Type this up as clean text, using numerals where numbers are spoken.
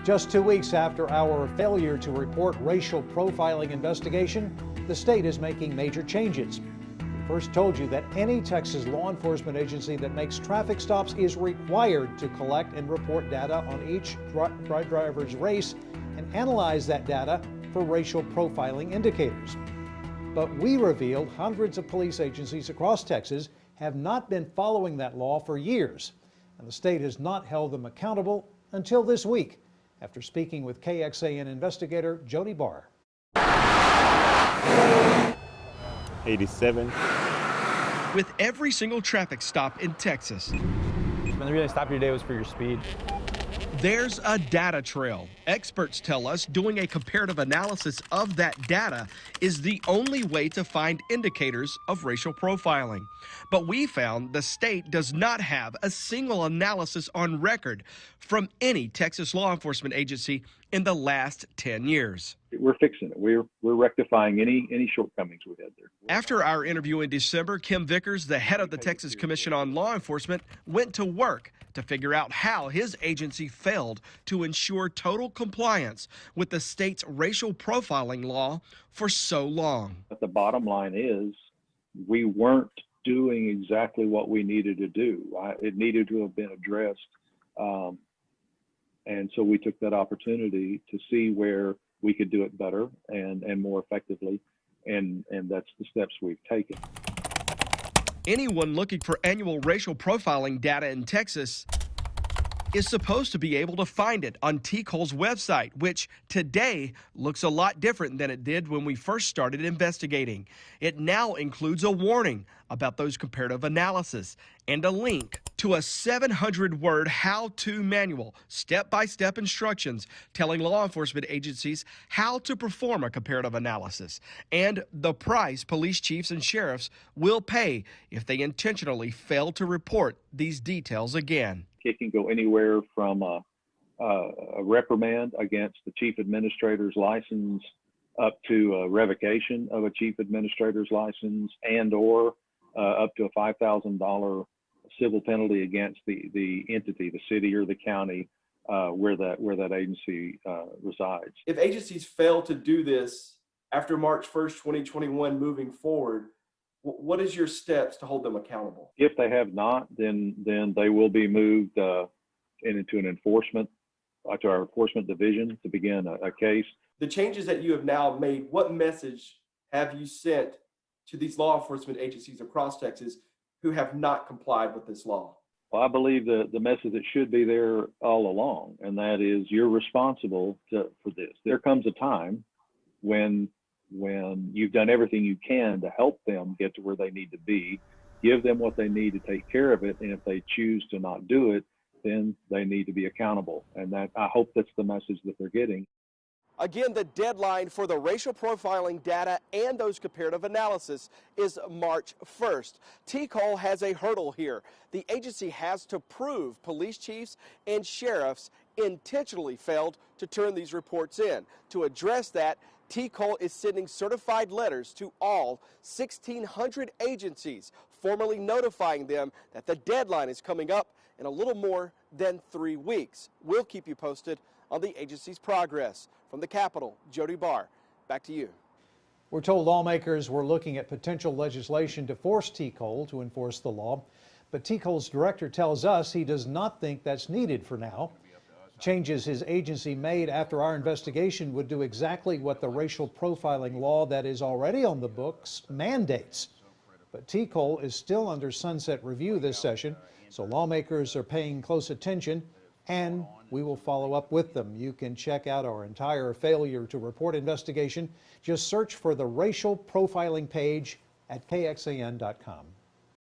Just 2 weeks after our failure to report racial profiling investigation, the state is making major changes. We first told you that any Texas law enforcement agency that makes traffic stops is required to collect and report data on each driver's race and analyze that data for racial profiling indicators. But we revealed hundreds of police agencies across Texas have not been following that law for years, and the state has not held them accountable until this week, after speaking with KXAN investigator Jody Barr. 87. With every single traffic stop in Texas, When the reason I stopped you today was for your speed. there's a data trail. Experts tell us doing a comparative analysis of that data is the only way to find indicators of racial profiling. But we found the state does not have a single analysis on record from any Texas law enforcement agency in the last 10 years. We're fixing it. We're rectifying any shortcomings we had there. After our interview in December, Kim Vickers, the head of the Texas Commission on Law Enforcement, went to work to figure out how his agency failed to ensure total compliance with the state's racial profiling law for so long. But the bottom line is we weren't doing exactly what we needed to do. It needed to have been addressed. And so we took that opportunity to see where we could do it better and more effectively. And that's the steps we've taken. Anyone looking for annual racial profiling data in Texas is supposed to be able to find it on TCOLE's website, which today looks a lot different than it did when we first started investigating. It now includes a warning about those comparative analysis and a link to a 700-word how-to manual, step-by-step instructions telling law enforcement agencies how to perform a comparative analysis and the price police chiefs and sheriffs will pay if they intentionally fail to report these details again. It can go anywhere from a reprimand against the chief administrator's license up to a revocation of a chief administrator's license and or up to a $5,000 civil penalty against the entity, the city or the county where that agency resides. If agencies fail to do this after March 1st, 2021 moving forward, what is your steps to hold them accountable? If they have not, then they will be moved into an enforcement, to our enforcement division to begin a case. The changes that you have now made, what message have you sent to these law enforcement agencies across Texas who have not complied with this law? Well, I believe the message that should be there all along, and that is you're responsible for this. There comes a time when you've done everything you can to help them get to where they need to be, give them what they need to take care of it, and if they choose to not do it, then they need to be accountable. And that, I hope that's the message that they're getting. Again, the deadline for the racial profiling data and those comparative analysis is March 1st. TCOLE has a hurdle here. The agency has to prove police chiefs and sheriffs intentionally failed to turn these reports in. To address that, TCOLE is sending certified letters to all 1,600 agencies, formally notifying them that the deadline is coming up in a little more than 3 weeks. We'll keep you posted on the agency's progress. From the Capitol, Jody Barr, back to you. We're told lawmakers were looking at potential legislation to force TCOLE to enforce the law, but TCOLE's director tells us he does not think that's needed for now. Changes his agency made after our investigation would do exactly what the racial profiling law that is already on the books mandates. But TCOLE is still under sunset review this session, so lawmakers are paying close attention, and we will follow up with them. You can check out our entire failure to report investigation. Just search for the racial profiling page at KXAN.com.